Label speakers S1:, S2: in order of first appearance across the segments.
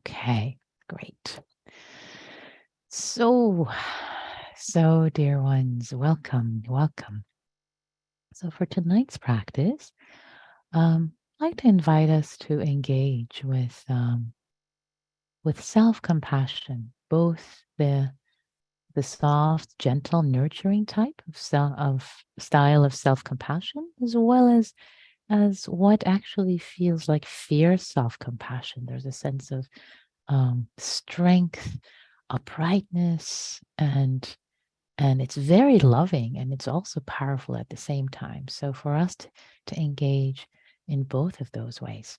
S1: Okay, great. So, so dear ones, welcome, welcome. So for tonight's practice, I'd like to invite us to engage with self-compassion, both the soft, gentle, nurturing type of style of self-compassion, as well as what actually feels like fierce self-compassion. There's a sense of strength, uprightness, and it's very loving, and it's also powerful at the same time. So for us to engage in both of those ways.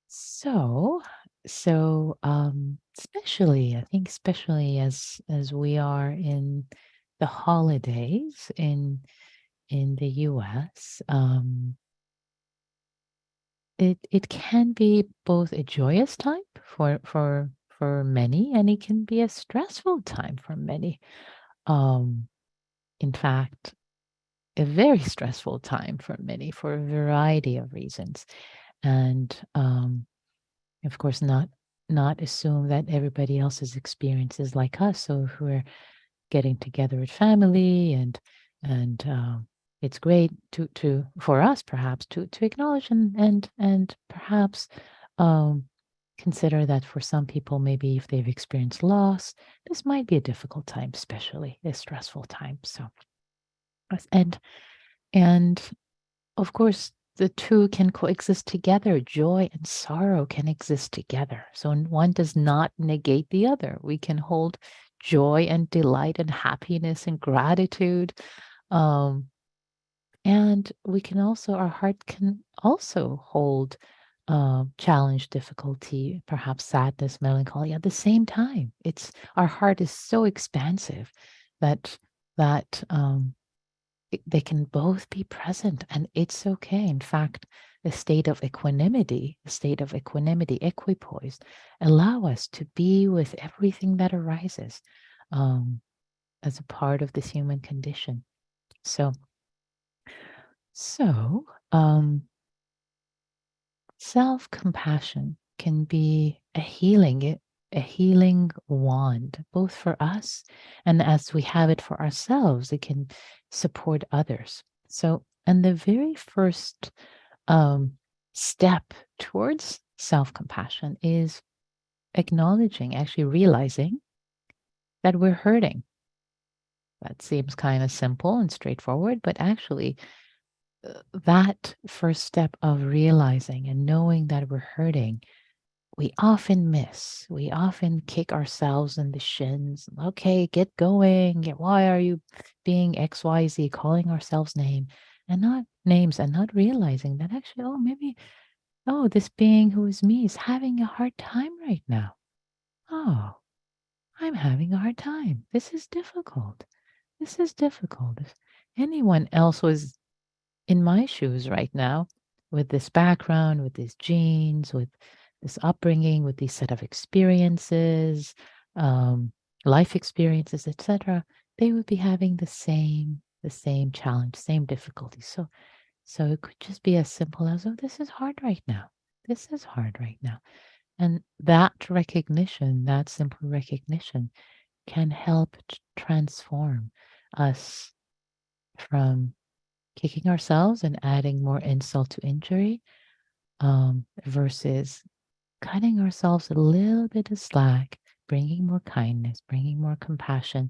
S1: So especially, I think, especially as we are in the holidays in the U.S., it can be both a joyous time for many, and it can be a stressful time for many. Um, in fact, a very stressful time for many for a variety of reasons, and of course, not assume that everybody else's experience is like us. So if we're getting together with family and it's great to for us perhaps to acknowledge and perhaps um, consider that for some people, maybe if they've experienced loss, this might be a difficult time, especially a stressful time. So and and of course, the two can coexist together. Joy and sorrow can exist together. So one does not negate the other. We can hold joy and delight and happiness and gratitude. Um, and we can also, our heart can also hold challenge, difficulty, perhaps sadness, melancholy at the same time. It's our heart is so expansive that that they can both be present, and it's okay. In fact, a state of equanimity, equipoise, allow us to be with everything that arises um, as a part of this human condition. So, so self-compassion can be a healing wand, both for us and as we have it for ourselves, it can support others. So, and the very first um, step towards self-compassion is acknowledging, actually realizing that we're hurting. That seems kind of simple and straightforward, but actually, that first step of realizing and knowing that we're hurting we often miss. We often kick ourselves in the shins. Okay, get going. Why are you being XYZ, calling ourselves names and not realizing that actually, oh, maybe, oh, this being who is me is having a hard time right now. Oh, I'm having a hard time. This is difficult. This is difficult. If anyone else was in my shoes right now, with this background, with these genes, with this upbringing, with these set of experiences, um, life experiences, etc., they would be having the same challenge, same difficulty. So it could just be as simple as, oh, this is hard right now. This is hard right now. And that recognition, that simple recognition, can help transform us from kicking ourselves and adding more insult to injury versus cutting ourselves a little bit of slack, bringing more kindness, bringing more compassion,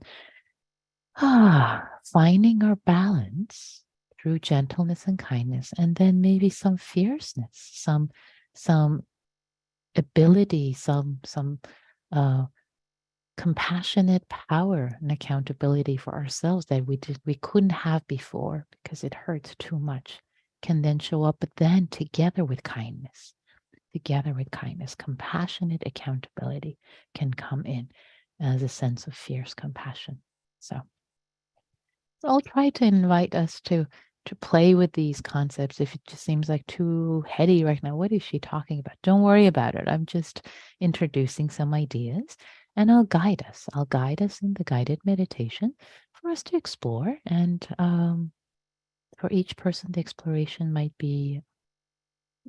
S1: finding our balance through gentleness and kindness, and then maybe some fierceness, some ability, some uh, compassionate power and accountability for ourselves that we couldn't have before because it hurts too much can then show up, but then together with kindness, compassionate accountability can come in as a sense of fierce compassion. So I'll try to invite us to play with these concepts. If it just seems like too heady right now, what is she talking about? Don't worry about it. I'm just introducing some ideas and I'll guide us. I'll guide us in the guided meditation for us to explore. And for each person, the exploration might be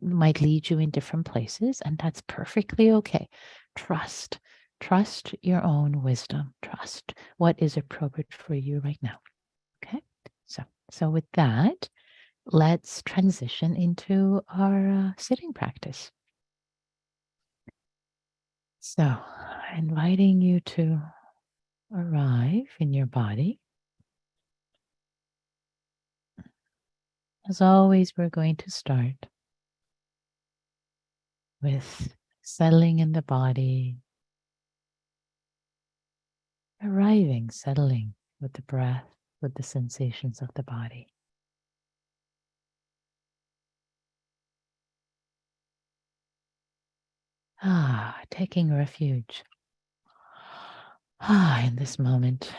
S1: might lead you in different places, and that's perfectly okay. Trust. Trust your own wisdom. Trust what is appropriate for you right now. Okay? So with that, let's transition into our sitting practice. So, inviting you to arrive in your body. As always, we're going to start with settling in the body, arriving, settling with the breath, with the sensations of the body. Taking refuge. In this moment,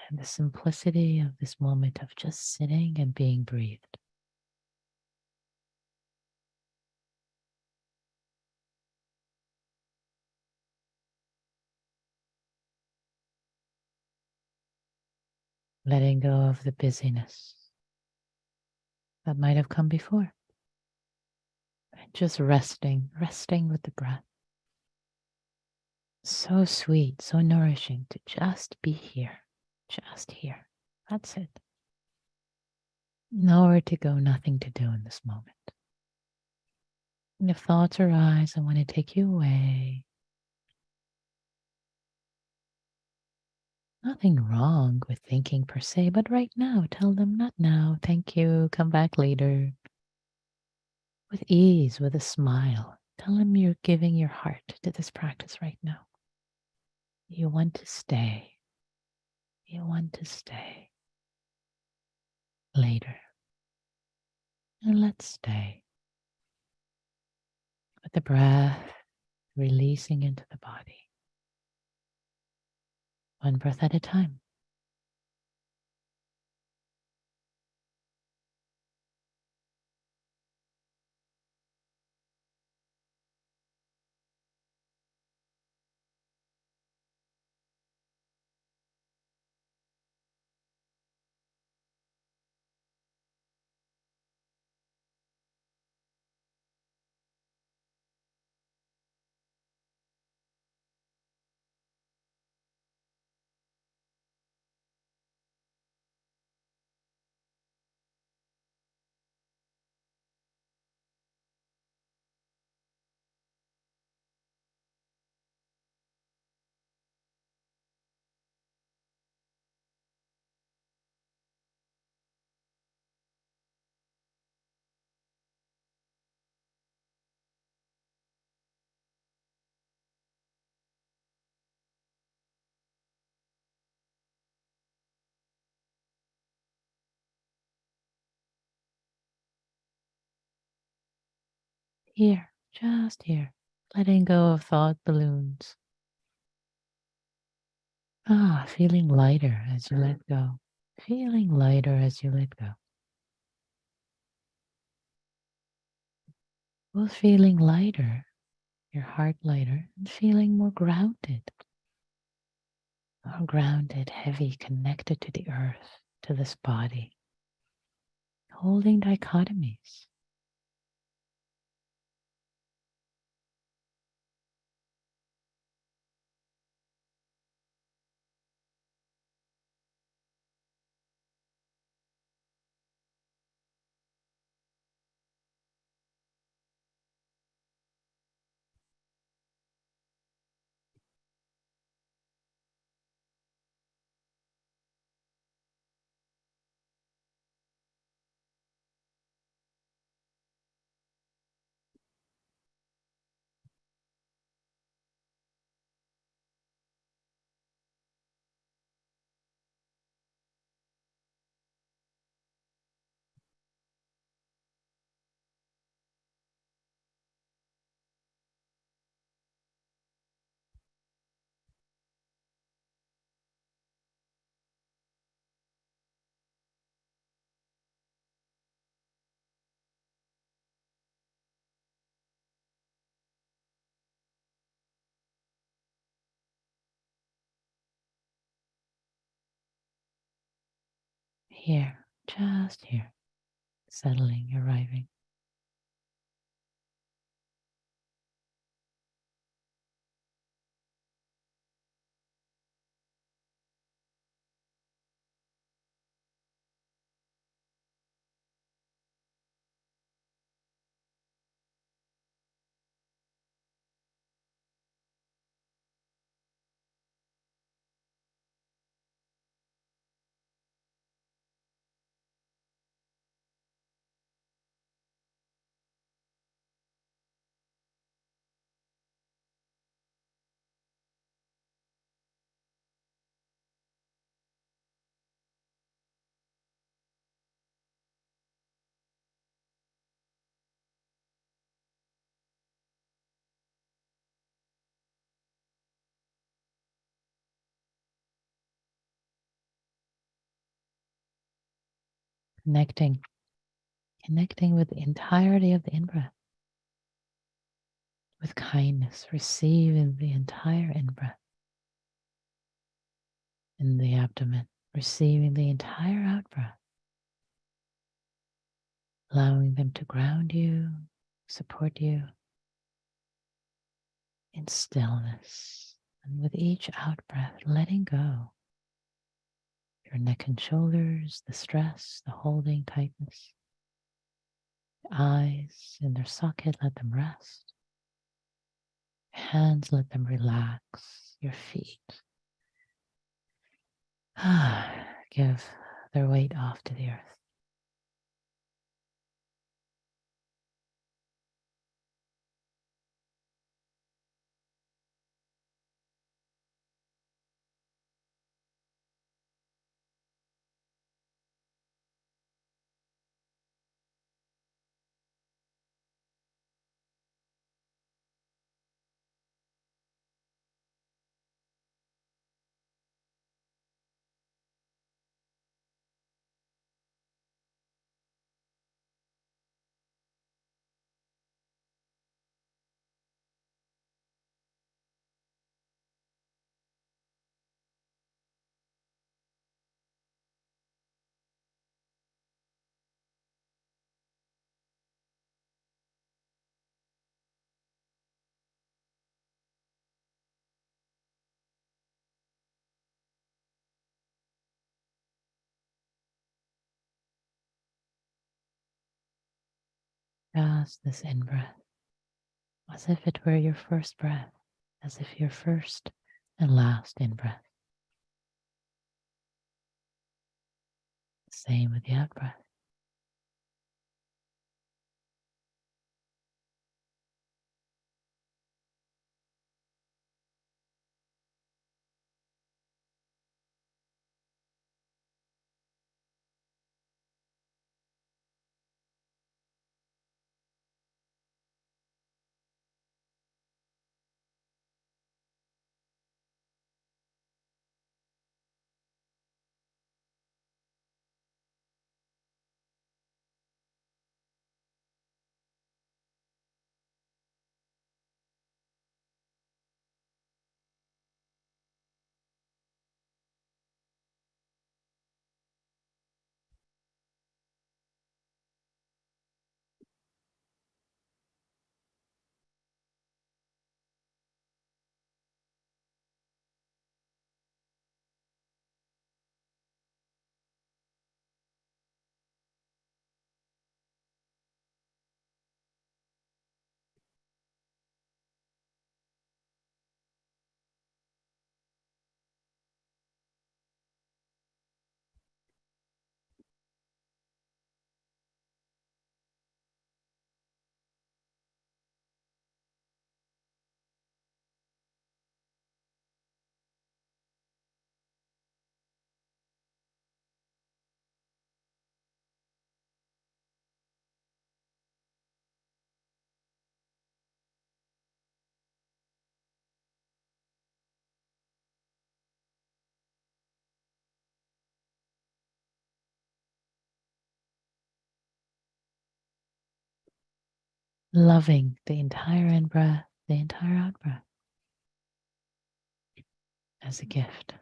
S1: in the simplicity of this moment of just sitting and being breathed. Letting go of the busyness that might have come before. And just resting with the breath. So sweet, so nourishing to just be here, just here. That's it. Nowhere to go, nothing to do in this moment. And if thoughts arise, I want to take you away. Nothing wrong with thinking per se, but right now, tell them not now. Thank you. Come back later. With ease, with a smile. Tell them you're giving your heart to this practice right now. You want to stay. You want to stay. Later. And let's stay. With the breath releasing into the body. One breath at a time. Here, just here. Letting go of thought balloons. Feeling lighter as you let go. Feeling lighter as you let go. Both feeling lighter, your heart lighter, and feeling more grounded. More grounded, heavy, connected to the earth, to this body. Holding dichotomies. Here, just here. Settling, arriving. connecting with the entirety of the in-breath, with kindness, receiving the entire in-breath in the abdomen, receiving the entire out-breath, allowing them to ground you, support you in stillness. And with each out-breath, letting go your neck and shoulders, the stress, the holding tightness. Eyes in their socket, let them rest. Hands, let them relax. Your feet, give their weight off to the earth. Just this in-breath, as if it were your first breath, as if your first and last in-breath. Same with the out-breath. Loving the entire in-breath, the entire out-breath as a gift.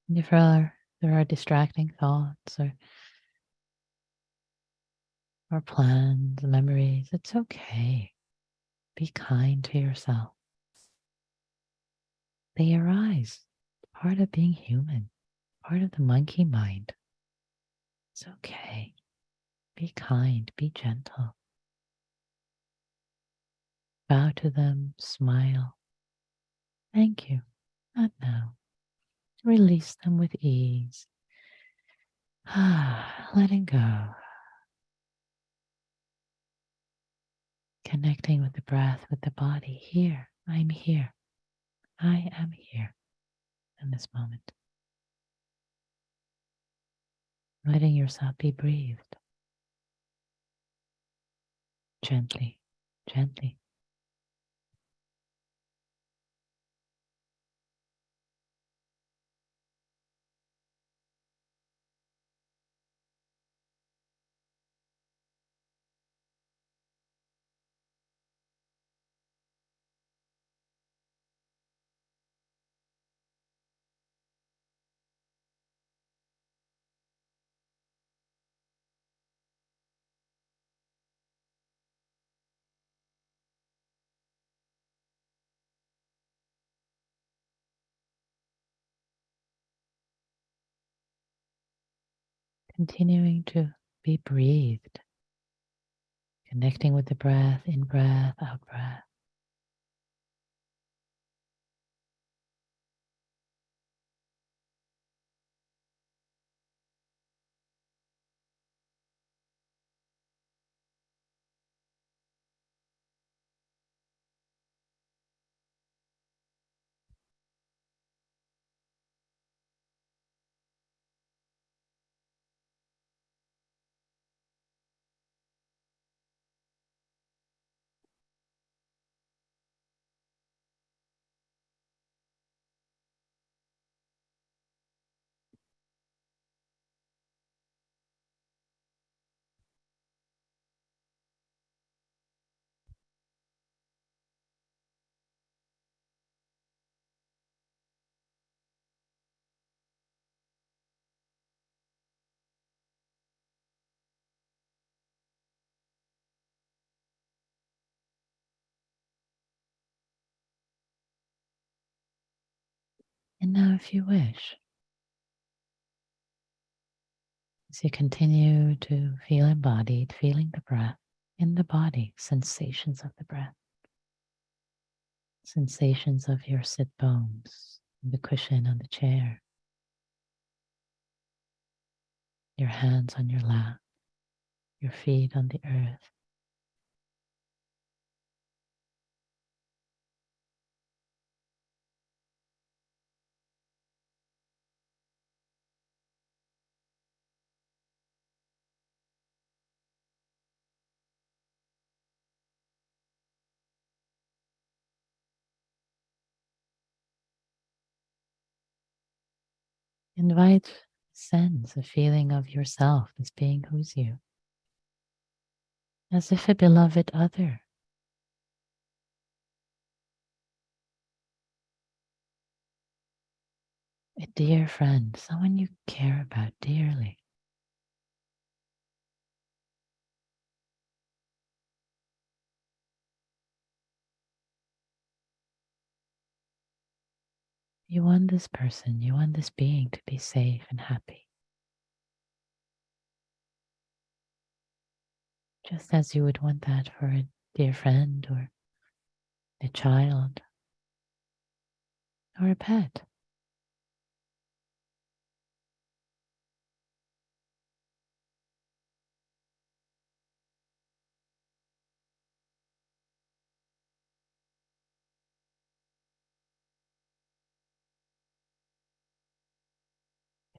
S1: And if there are distracting thoughts or plans, memories, it's okay. Be kind to yourself. They arise. Part of being human, part of the monkey mind. It's okay. Be kind, be gentle. Bow to them, smile. Thank you. Not now. Release them with ease. Letting go. Connecting with the breath, with the body. Here. I'm here. I am here in this moment. Letting yourself be breathed. Gently, gently. Continuing to be breathed. Connecting with the breath, in breath, out breath. And now, if you wish, as you continue to feel embodied, feeling the breath in the body, sensations of the breath, sensations of your sit bones, the cushion on the chair, your hands on your lap, your feet on the earth. Invite sense, a feeling of yourself as being who's you, as if a beloved other, a dear friend, someone you care about dearly. You want this person, you want this being to be safe and happy, just as you would want that for a dear friend or a child or a pet.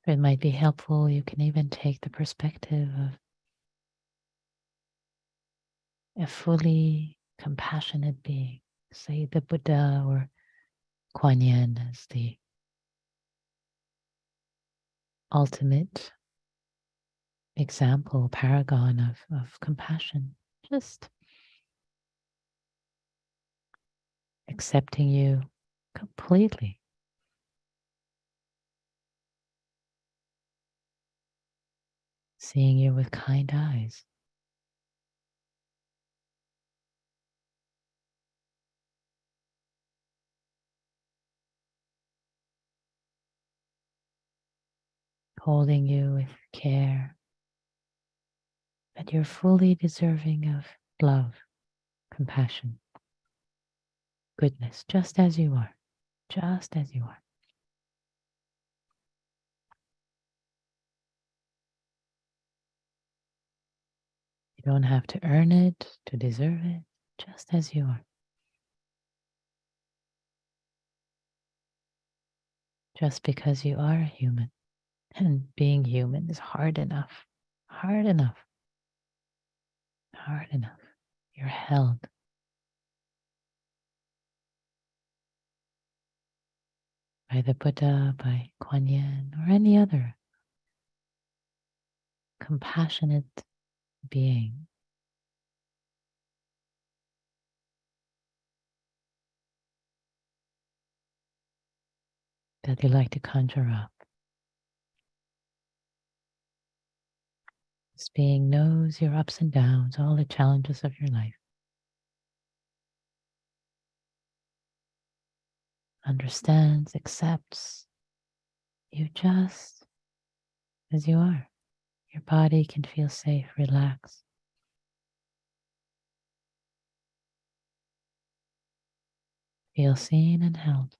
S1: If it might be helpful, you can even take the perspective of a fully compassionate being, say the Buddha or Kuan Yin as the ultimate example, paragon of compassion, just accepting you completely, seeing you with kind eyes. Holding you with care, that you're fully deserving of love, compassion, goodness, just as you are, just as you are. You don't have to earn it, to deserve it, just as you are. Just because you are a human. And being human is hard enough, hard enough, hard enough. You're held. By the Buddha, by Kuan Yin, or any other compassionate being. That they like to conjure up. This being knows your ups and downs, all the challenges of your life. Understands, accepts you just as you are. Your body can feel safe, relaxed. Feel seen and held.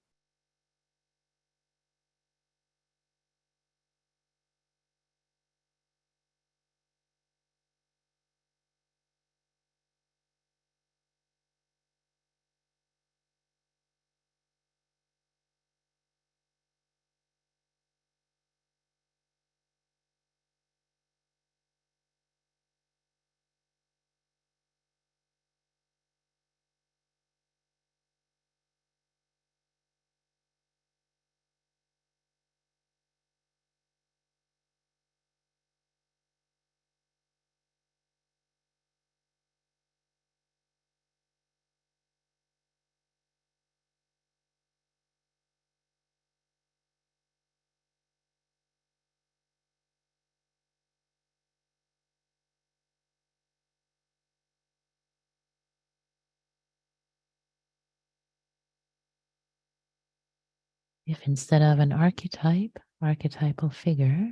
S1: If instead of an archetypal figure,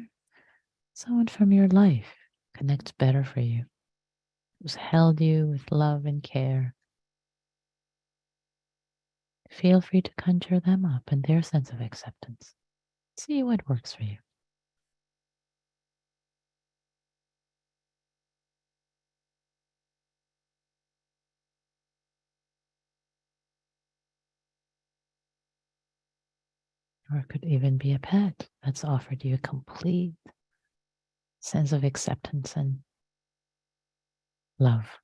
S1: someone from your life connects better for you, who's held you with love and care, feel free to conjure them up and their sense of acceptance. See what works for you. Or it could even be a pet that's offered you a complete sense of acceptance and love.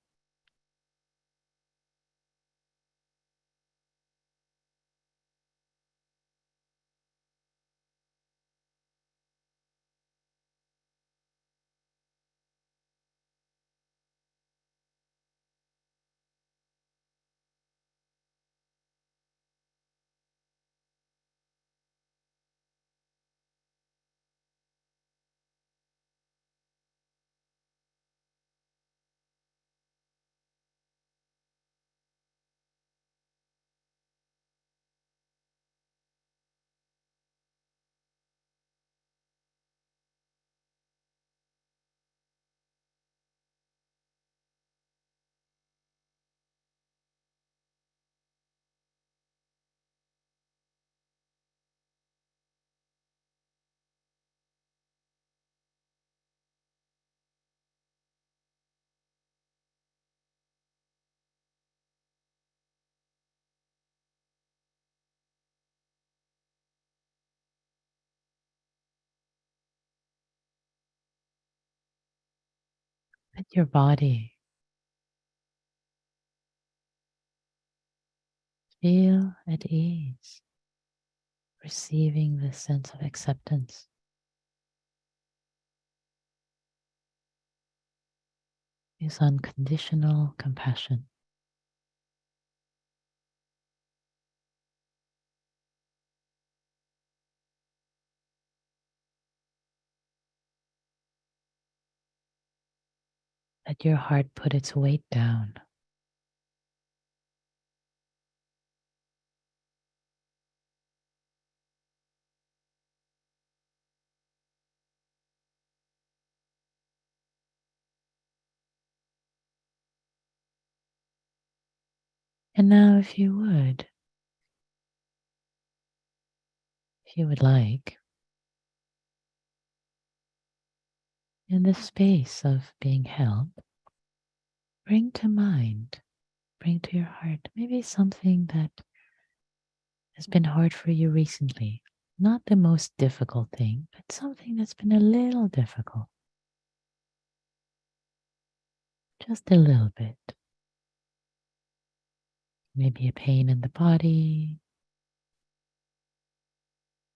S1: Let your body feel at ease, receiving this sense of acceptance. Is unconditional compassion. Let your heart put its weight down. And now, if you would like, in the space of being held, bring to mind, bring to your heart, maybe something that has been hard for you recently. Not the most difficult thing, but something that's been a little difficult. Just a little bit. Maybe a pain in the body,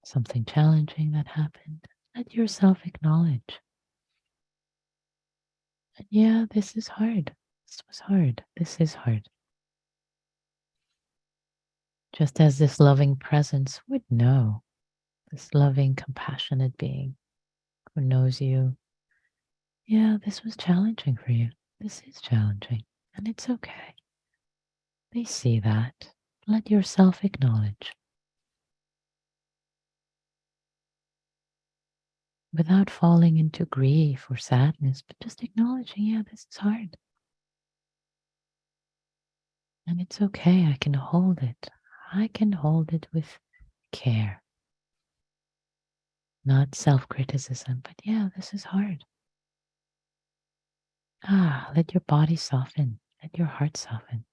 S1: something challenging that happened. Let yourself acknowledge. And yeah, this is hard. This was hard. This is hard. Just as this loving presence would know, this loving, compassionate being who knows you. Yeah, this was challenging for you. This is challenging, and it's okay. They see that. Let yourself acknowledge. Without falling into grief or sadness, but just acknowledging, yeah, this is hard. And it's okay. I can hold it. I can hold it with care. Not self-criticism, but yeah, this is hard. Let your body soften. Let your heart soften.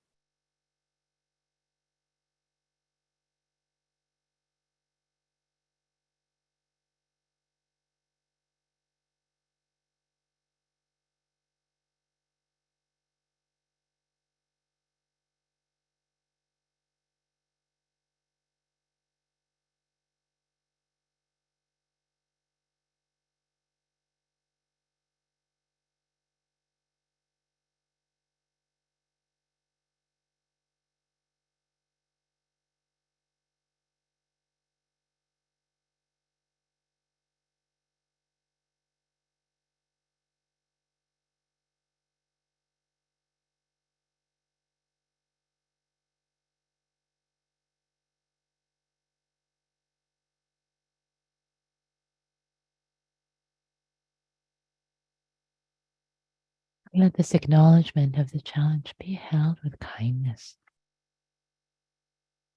S1: Let this acknowledgement of the challenge be held with kindness.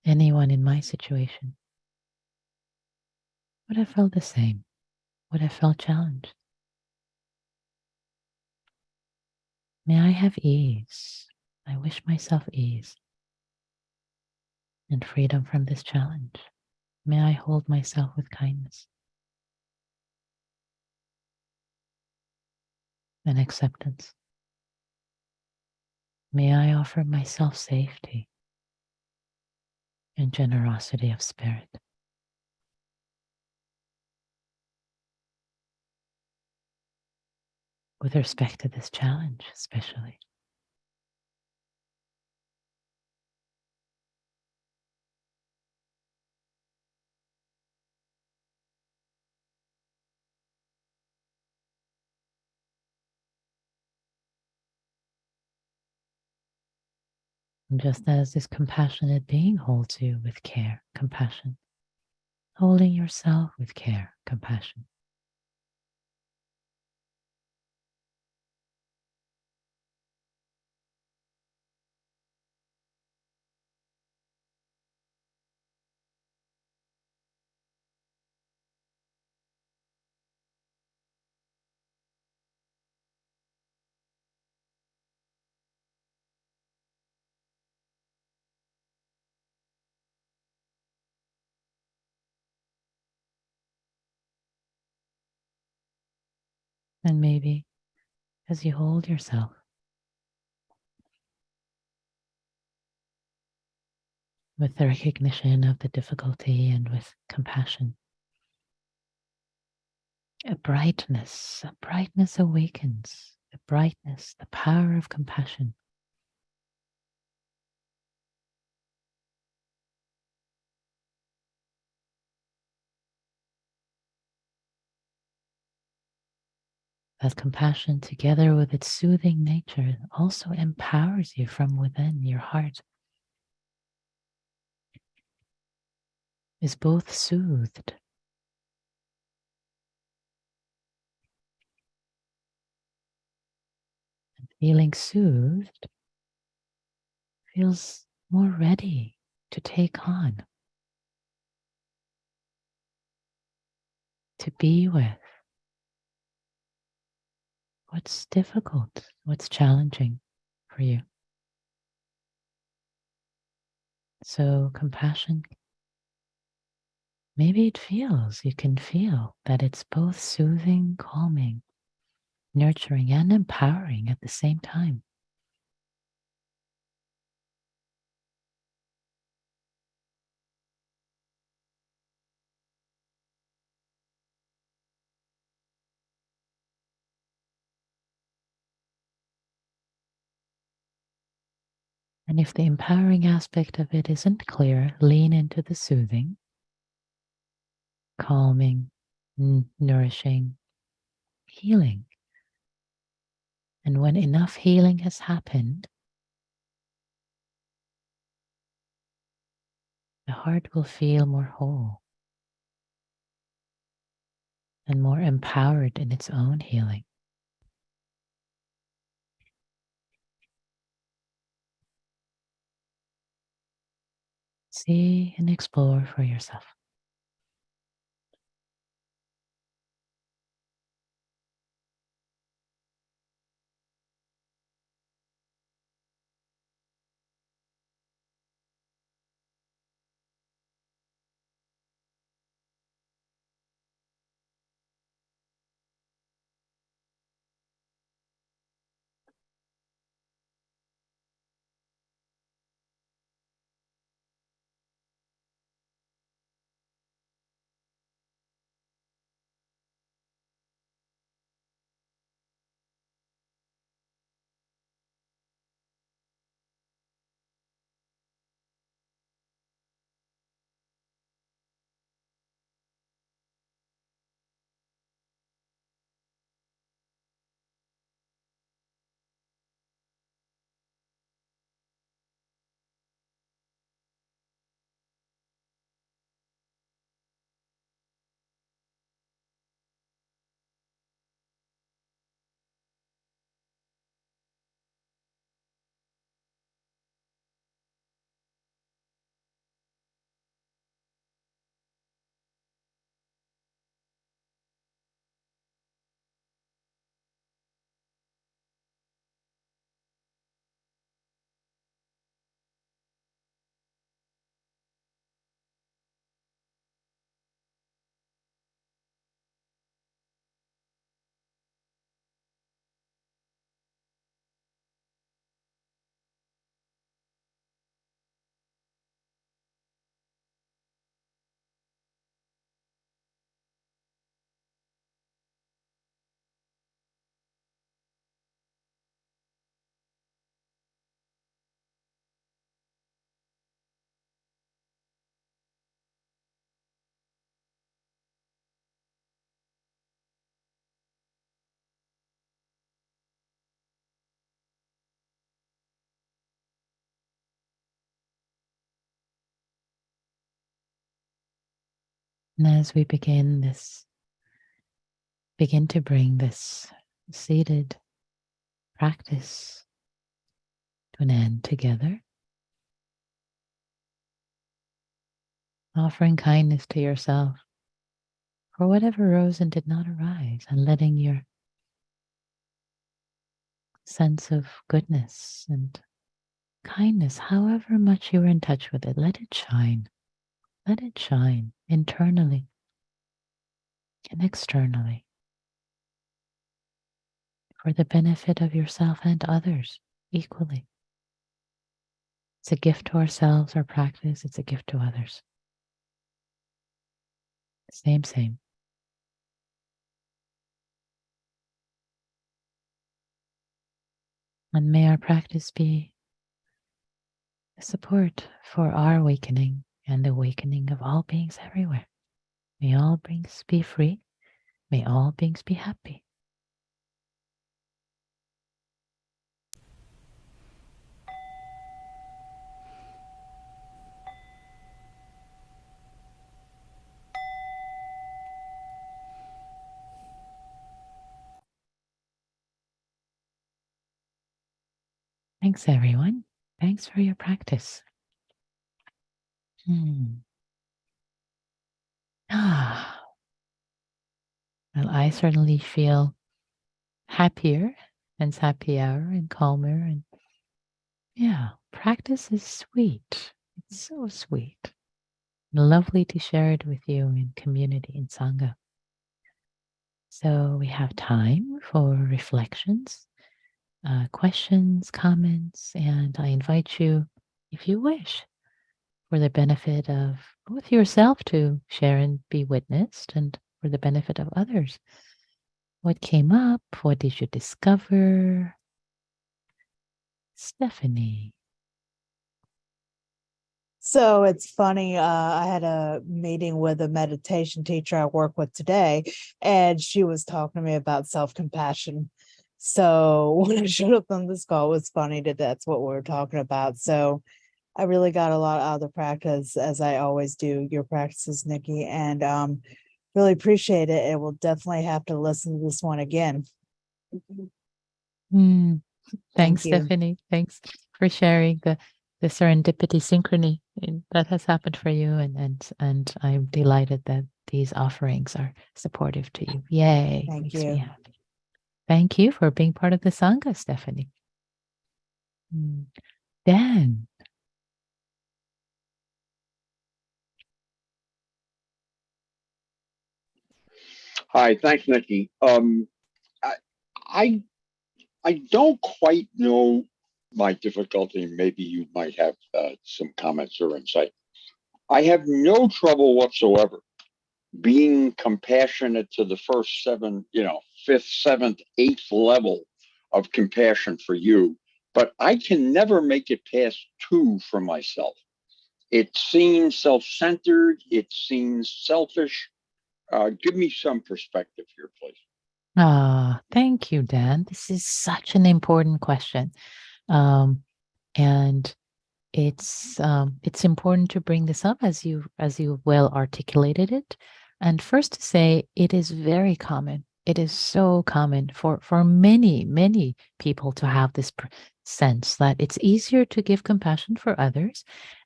S1: Anyone in my situation would have felt the same, would have felt challenged. May I have ease. I wish myself ease and freedom from this challenge. May I hold myself with kindness and acceptance. May I offer myself safety and generosity of spirit. With respect to this challenge, especially. And just as this compassionate being holds you with care, compassion, holding yourself with care, compassion. And maybe as you hold yourself with the recognition of the difficulty and with compassion, a brightness awakens, the brightness, the power of compassion. That compassion, together with its soothing nature, also empowers you from within. Your heart is both soothed and feeling soothed feels more ready to take on, to be with what's difficult, what's challenging for you. So compassion, maybe you can feel that it's both soothing, calming, nurturing, and empowering at the same time. And if the empowering aspect of it isn't clear, lean into the soothing, calming, nourishing, healing. And when enough healing has happened, the heart will feel more whole and more empowered in its own healing. See and explore for yourself. And as we begin to bring this seated practice to an end together, offering kindness to yourself for whatever rose and did not arise, and letting your sense of goodness and kindness, however much you are in touch with it, let it shine. Let it shine internally and externally for the benefit of yourself and others equally. It's a gift to ourselves, our practice, it's a gift to others. Same, same. And may our practice be a support for our awakening and the awakening of all beings everywhere. May all beings be free. May all beings be happy. Thanks, everyone. Thanks for your practice. Ah, well, I certainly feel happier and happier and calmer. And yeah, practice is sweet. It's so sweet. Lovely to share it with you in community, in Sangha. So we have time for reflections, questions, comments, and I invite you, if you wish, for the benefit of both yourself to share and be witnessed, and for the benefit of others. What came up? What did you discover? Stephanie.
S2: So it's funny. I had a meeting with a meditation teacher I work with today, and she was talking to me about self-compassion. So when I showed up on this call, it was funny that that's what we were talking about. So I really got a lot out of the practice, as I always do, your practices, Nikki, and really appreciate it. And we'll definitely have to listen to this one again.
S1: Thanks,
S2: Thank you.
S1: Stephanie. Thanks for sharing the serendipity synchrony that has happened for you, and I'm delighted that these offerings are supportive to you. Yay.
S2: Thank
S1: Makes
S2: you.
S1: me happy. Thank you for being part of the Sangha, Stephanie. Dan.
S3: Hi, thanks, Nikki. I I don't quite know my difficulty. Maybe you might have some comments or insight. I have no trouble whatsoever being compassionate to the first seven, fifth, seventh, eighth level of compassion for you, but I can never make it past two for myself. It seems self-centered. It seems selfish. Give me some perspective here, please.
S1: Thank you, Dan. This is such an important question. And it's important to bring this up as you well articulated it. And first to say, it is very common. It is so common for many people to have this sense that it's easier to give compassion for others,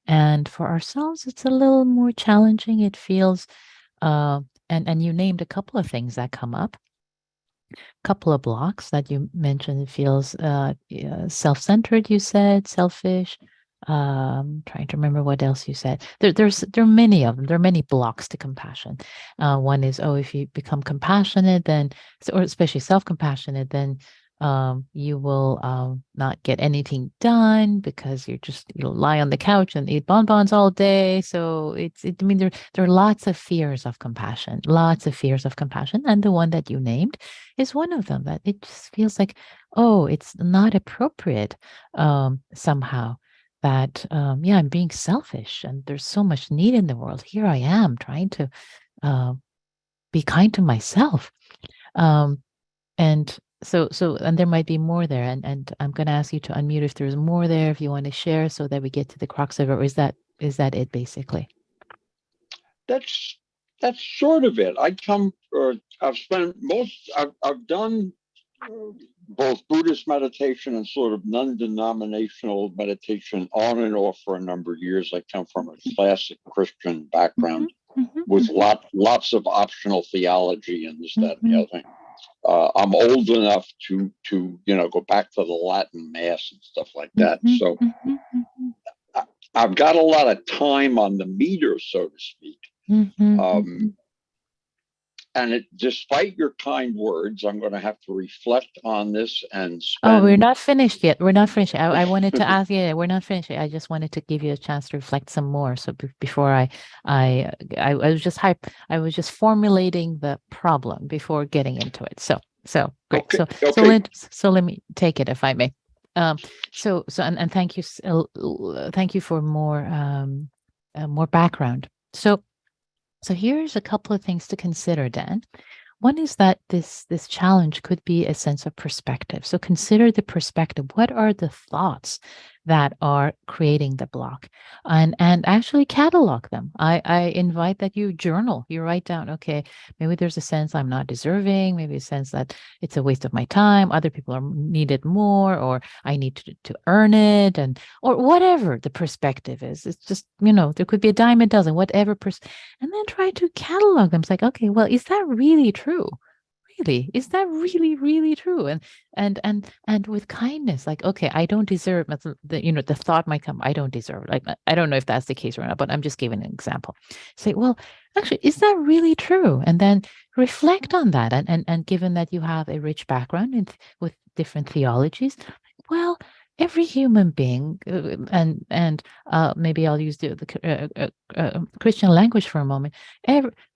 S1: and for ourselves, it's a little more challenging. It feels, and you named a couple of things that come up. Couple of blocks that you mentioned. It feels self-centered, you said, selfish. Trying to remember what else you said. There are many of them. There are many blocks to compassion. One is, if you become compassionate, then, or especially self-compassionate, then you will not get anything done because you'll lie on the couch and eat bonbons all day. So I mean, there are lots of fears of compassion, and the one that you named is one of them. That it just feels like, it's not appropriate somehow. That I'm being selfish, and there's so much need in the world. Here I am trying to be kind to myself, and and there might be more there, and I'm going to ask you to unmute if there's more there, if you want to share, so that we get to the crux of it. Or is that it basically?
S3: That's sort of it. I've done both Buddhist meditation and sort of non-denominational meditation on and off for a number of years. I come from a classic Christian background with lots of optional theology and this, that, and the other thing. I'm old enough to go back to the Latin Mass and stuff like that. So I've got a lot of time on the meter, so to speak. And despite your kind words, I'm going to have to reflect on this and spend.
S1: We're not finished yet. We're not finished. I wanted to ask you. We're not finished. I just wanted to give you a chance to reflect some more. So before I was just I was just formulating the problem before getting into it. So great.
S3: Okay.
S1: So let me take it, if I may. And thank you for more background. So here's a couple of things to consider, Dan. One is that this challenge could be a sense of perspective. So consider the perspective. What are the thoughts that are creating the block, and actually catalog them. I invite that you journal, you write down, okay, maybe there's a sense I'm not deserving, maybe a sense that it's a waste of my time, other people are needed more, or I need to earn it, and or whatever the perspective is. It's just, there could be a dime a dozen, whatever and then try to catalog them. It's like, okay, well, is that really true? Really, is that really, really true? And with kindness, like, okay, I don't deserve the thought might come, I don't deserve, like, I don't know if that's the case or not, but I'm just giving an example. Say, well, actually, is that really true? And then reflect on that. And given that you have a rich background with different theologies, well, every human being, and maybe I'll use the Christian language for a moment.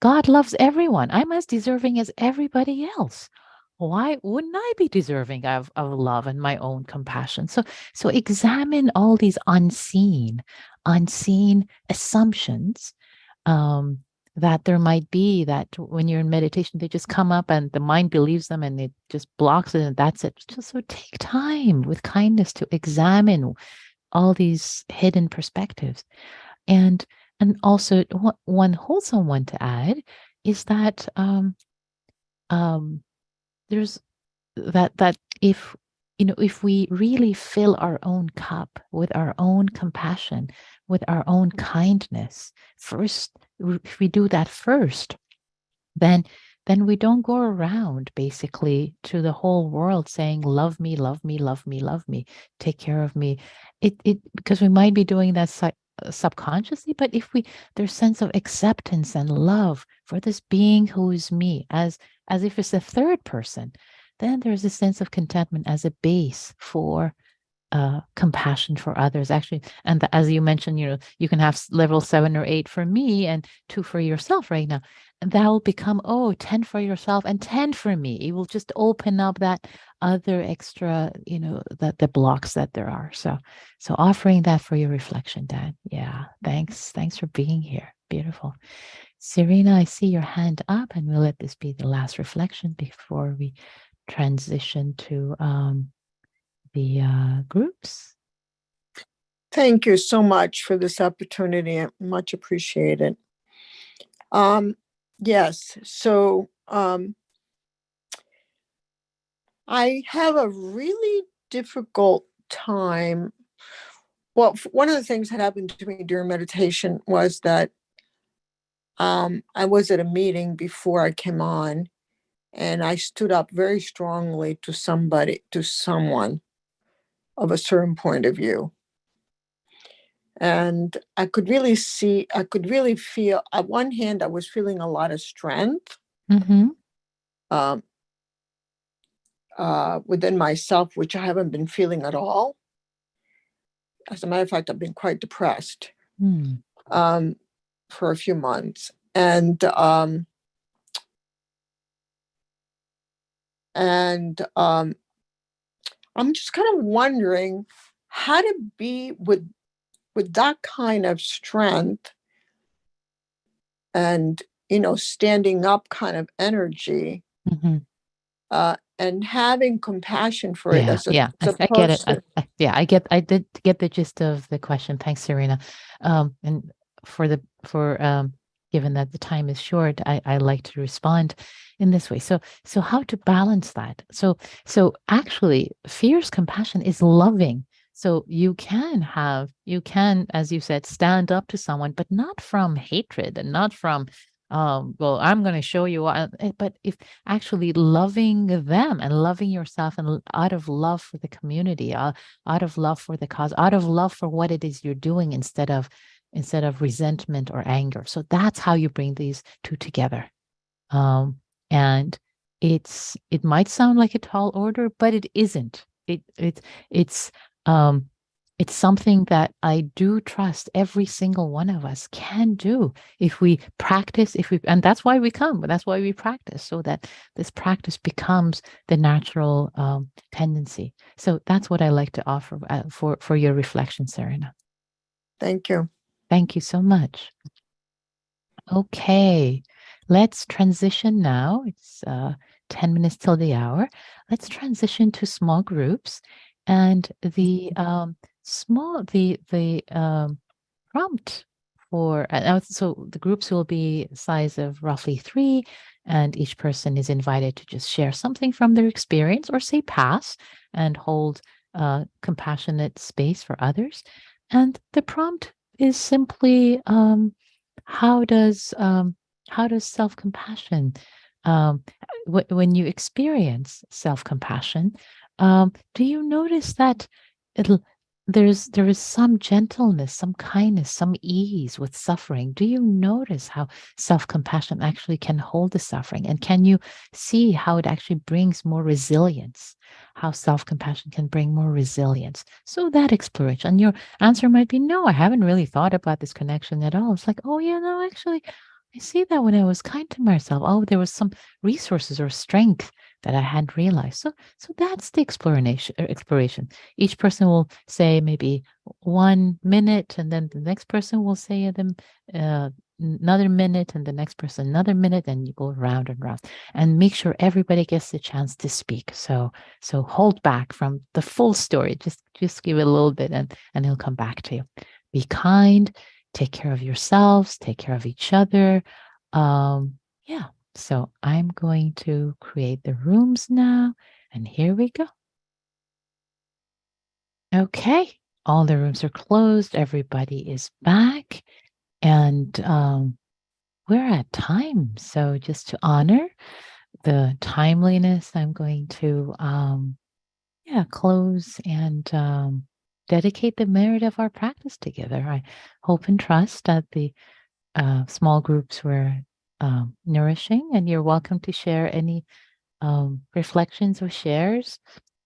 S1: God loves everyone. I'm as deserving as everybody else. Why wouldn't I be deserving of love and my own compassion? So examine all these unseen assumptions, um, that there might be, that when you're in meditation, they just come up and the mind believes them and it just blocks it, and that's it. So take time with kindness to examine all these hidden perspectives. And also one wholesome one to add is that there's that if we really fill our own cup with our own compassion, with our own kindness first, if we do that first, then we don't go around basically to the whole world saying, love me, love me, love me, love me, take care of me. It because we might be doing that subconsciously, but if there's sense of acceptance and love for this being who is me, as if it's a third person, then there's a sense of contentment as a base for compassion for others, actually. And as you mentioned, you can have level 7 or 8 for me and 2 for yourself right now, and that will become 10 for yourself and 10 for me. It will just open up that other extra, the blocks that there are. So offering that for your reflection, Dan. Yeah, thanks for being here. Beautiful. Serena, I see your hand up, and we'll let this be the last reflection before we transition to the groups.
S4: Thank you so much for this opportunity. I much appreciated. Yes, so I have a really difficult time. Well, one of the things that happened to me during meditation was that I was at a meeting before I came on, and I stood up very strongly to someone of a certain point of view. And I could really feel, on one hand, I was feeling a lot of strength within myself, which I haven't been feeling at all. As a matter of fact, I've been quite depressed for a few months. And I'm just kind of wondering how to be with that kind of strength and, standing up kind of energy, and having compassion for it.
S1: I get it. I did get the gist of the question. Thanks, Serena. And for given that the time is short, I like to respond in this way. So how to balance that? So actually, fierce compassion is loving. So you can, as you said, stand up to someone, but not from hatred and not from, well, I'm going to show you, but if actually loving them and loving yourself, and out of love for the community, out of love for the cause, out of love for what it is you're doing, instead of resentment or anger. So that's how you bring these two together. And it might sound like a tall order, but it isn't. It's something that I do trust every single one of us can do if we practice, and that's why we come, that's why we practice, so that this practice becomes the natural tendency. So that's what I like to offer for your reflection, Serena.
S4: Thank you.
S1: Thank you so much. Okay, let's transition now. It's 10 minutes till the hour. Let's transition to small groups. And prompt for so the groups will be size of roughly 3, and each person is invited to just share something from their experience or say pass and hold compassionate space for others. And the prompt is simply how does self-compassion when you experience self-compassion, do you notice that it'll there is some gentleness, some kindness, some ease with suffering? Do you notice how self-compassion actually can hold the suffering? And can you see how it actually brings more resilience? How self-compassion can bring more resilience? So that exploration. And your answer might be, no, I haven't really thought about this connection at all. It's like, oh yeah, no, actually, I see that when I was kind to myself, oh, there was some resources or strength that I hadn't realized. So that's the exploration. Each person will say maybe 1 minute, and then the next person will say another minute, and the next person another minute, and you go round and round, and make sure everybody gets the chance to speak. So hold back from the full story. Just give it a little bit, and he'll come back to you. Be kind. Take care of yourselves. Take care of each other. Yeah. So I'm going to create the rooms now, and here we go. Okay, all the rooms are closed. Everybody is back, and we're at time. So just to honor the timeliness, I'm going to close and dedicate the merit of our practice together. I hope and trust that the small groups were nourishing, and you're welcome to share any reflections or shares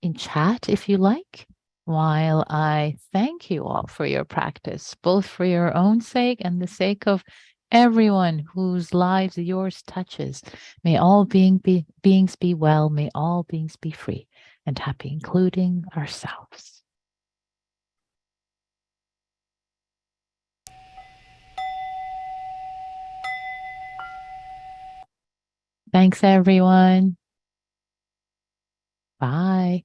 S1: in chat if you like, while I thank you all for your practice, both for your own sake and the sake of everyone whose lives yours touches. May all beings be well. May all beings be free and happy, including ourselves. Thanks, everyone. Bye.